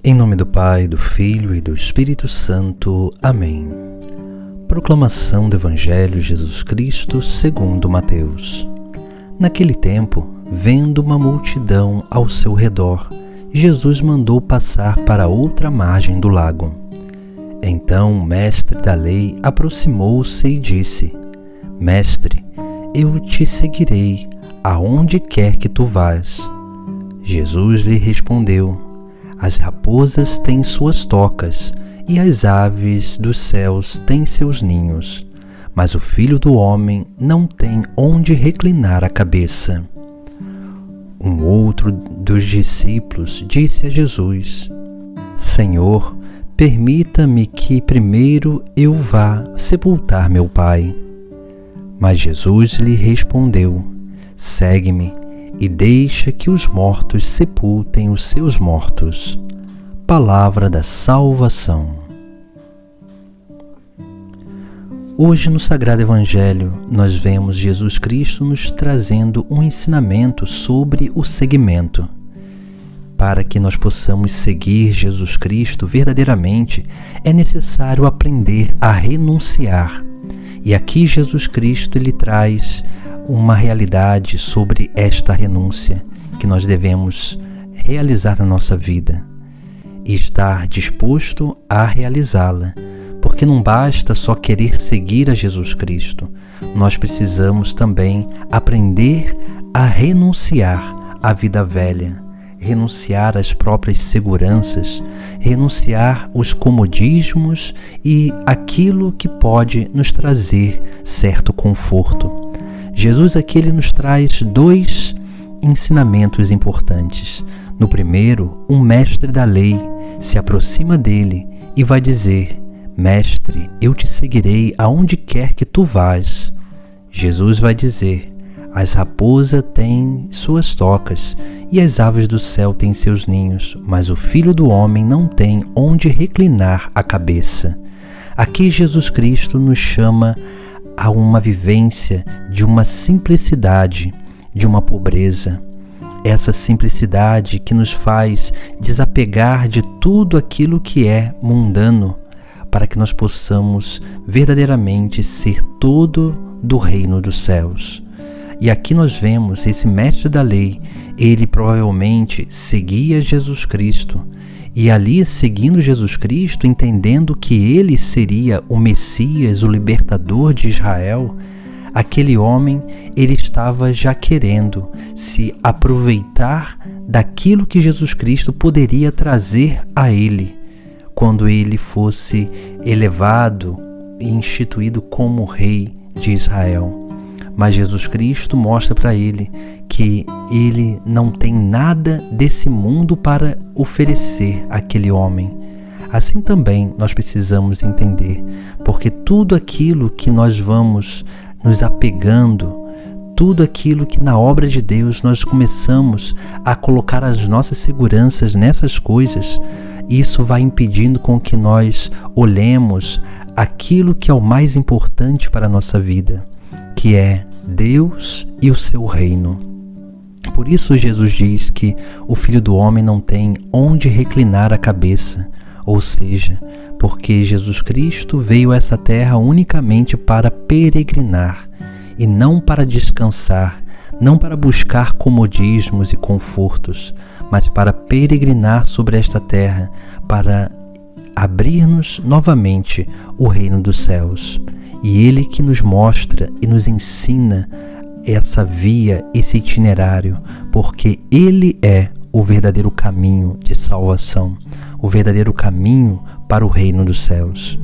Em nome do Pai, do Filho e do Espírito Santo. Amém. Proclamação do Evangelho de Jesus Cristo segundo Mateus. Naquele tempo, vendo uma multidão ao seu redor, Jesus mandou passar para outra margem do lago. Então o mestre da lei aproximou-se e disse: Mestre, eu te seguirei aonde quer que tu vás. Jesus lhe respondeu: As raposas têm suas tocas, e as aves dos céus têm seus ninhos, mas o Filho do Homem não tem onde reclinar a cabeça. Um outro dos discípulos disse a Jesus: Senhor, permita-me que primeiro eu vá sepultar meu pai. Mas Jesus lhe respondeu: Segue-me e deixa que os mortos sepultem os seus mortos. Palavra da salvação. Hoje no Sagrado Evangelho nós vemos Jesus Cristo nos trazendo um ensinamento sobre o seguimento. Para que nós possamos seguir Jesus Cristo verdadeiramente, é necessário aprender a renunciar. E aqui Jesus Cristo ele traz uma realidade sobre esta renúncia que nós devemos realizar na nossa vida e estar disposto a realizá-la, porque não basta só querer seguir a Jesus Cristo, nós precisamos também aprender a renunciar à vida velha, renunciar às próprias seguranças, renunciar os comodismos e aquilo que pode nos trazer certo conforto. Jesus aqui ele nos traz dois ensinamentos importantes. No primeiro, um mestre da lei se aproxima dele e vai dizer: Mestre, eu te seguirei aonde quer que tu vás. Jesus vai dizer: As raposas têm suas tocas e as aves do céu têm seus ninhos, mas o Filho do Homem não tem onde reclinar a cabeça. Aqui Jesus Cristo nos chama a uma vivência de uma simplicidade, de uma pobreza. Essa simplicidade que nos faz desapegar de tudo aquilo que é mundano, para que nós possamos verdadeiramente ser todo do reino dos céus. E aqui nós vemos esse mestre da lei, ele provavelmente seguia Jesus Cristo, e ali seguindo Jesus Cristo, entendendo que ele seria o Messias, o libertador de Israel, aquele homem, ele estava já querendo se aproveitar daquilo que Jesus Cristo poderia trazer a ele, quando ele fosse elevado e instituído como rei de Israel. Mas Jesus Cristo mostra para ele que ele não tem nada desse mundo para oferecer àquele homem. Assim também nós precisamos entender, porque tudo aquilo que nós vamos nos apegando, tudo aquilo que na obra de Deus nós começamos a colocar as nossas seguranças nessas coisas, isso vai impedindo com que nós olhemos aquilo que é o mais importante para a nossa vida, que é Deus e o seu reino. Por isso Jesus diz que o Filho do Homem não tem onde reclinar a cabeça, ou seja, porque Jesus Cristo veio a essa terra unicamente para peregrinar e não para descansar, não para buscar comodismos e confortos, mas para peregrinar sobre esta terra, para abrir-nos novamente o reino dos céus. E Ele que nos mostra e nos ensina essa via, esse itinerário, porque Ele é o verdadeiro caminho de salvação, o verdadeiro caminho para o reino dos céus.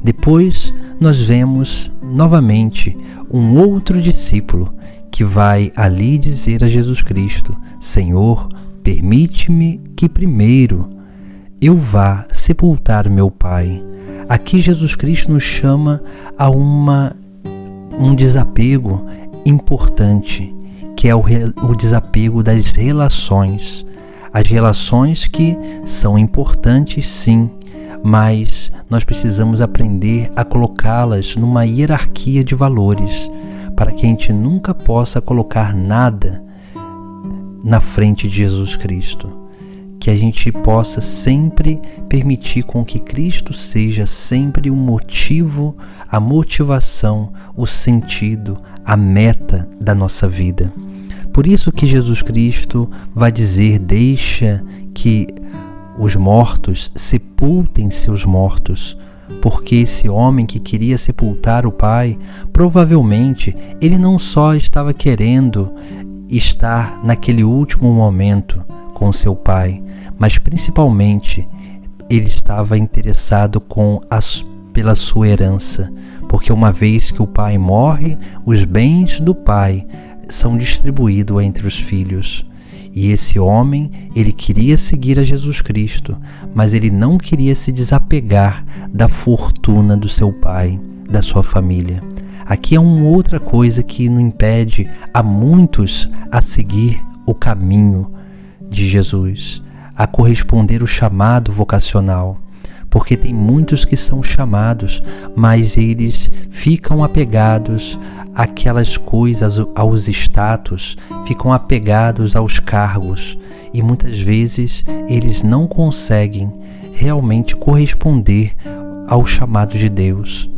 Depois nós vemos novamente um outro discípulo que vai ali dizer a Jesus Cristo: Senhor, permite-me que primeiro eu vá sepultar meu pai. Aqui Jesus Cristo nos chama a um desapego importante, que é o desapego das relações. As relações que são importantes sim, mas nós precisamos aprender a colocá-las numa hierarquia de valores, para que a gente nunca possa colocar nada na frente de Jesus Cristo. que a gente possa sempre permitir com que Cristo seja sempre o motivo, a motivação, o sentido, a meta da nossa vida. Por isso que Jesus Cristo vai dizer: deixa que os mortos sepultem seus mortos, porque esse homem que queria sepultar o pai, provavelmente ele não só estava querendo estar naquele último momento com seu pai, mas principalmente ele estava interessado pela sua herança, porque uma vez que o pai morre, os bens do pai são distribuídos entre os filhos. E esse homem, ele queria seguir a Jesus Cristo, mas ele não queria se desapegar da fortuna do seu pai, da sua família. Aqui é uma outra coisa que não impede a muitos a seguir o caminho de Jesus, a corresponder o chamado vocacional, porque tem muitos que são chamados, mas eles ficam apegados àquelas coisas, aos status, ficam apegados aos cargos, e muitas vezes eles não conseguem realmente corresponder ao chamado de Deus.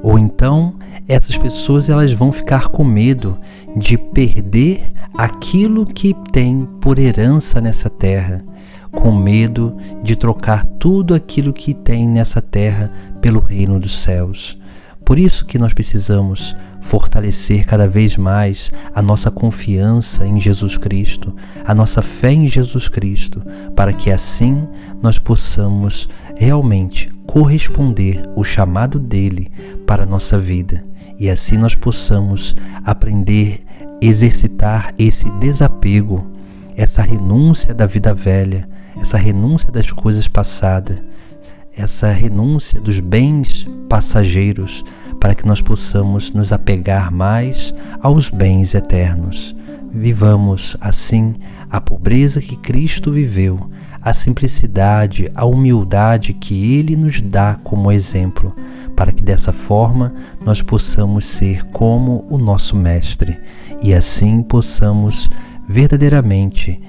Ou então essas pessoas elas vão ficar com medo de perder aquilo que tem por herança nessa terra, com medo de trocar tudo aquilo que tem nessa terra pelo reino dos céus. Por isso que nós precisamos fortalecer cada vez mais a nossa confiança em Jesus Cristo, a nossa fé em Jesus Cristo, para que assim nós possamos realmente corresponder o chamado dele para a nossa vida, e assim nós possamos aprender, exercitar esse desapego, essa renúncia da vida velha, essa renúncia das coisas passadas, essa renúncia dos bens passageiros, para que nós possamos nos apegar mais aos bens eternos. Vivamos assim a pobreza que Cristo viveu, a simplicidade, a humildade que Ele nos dá como exemplo, para que dessa forma nós possamos ser como o nosso Mestre, e assim possamos verdadeiramente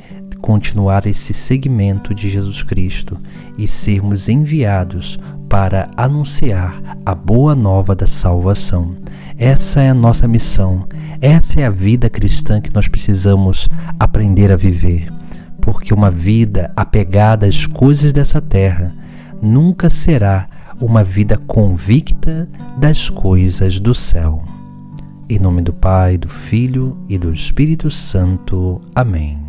continuar esse segmento de Jesus Cristo e sermos enviados para anunciar a boa nova da salvação. Essa é a nossa missão, essa é a vida cristã que nós precisamos aprender a viver, porque uma vida apegada às coisas dessa terra nunca será uma vida convicta das coisas do céu. Em nome do Pai, do Filho e do Espírito Santo. Amém.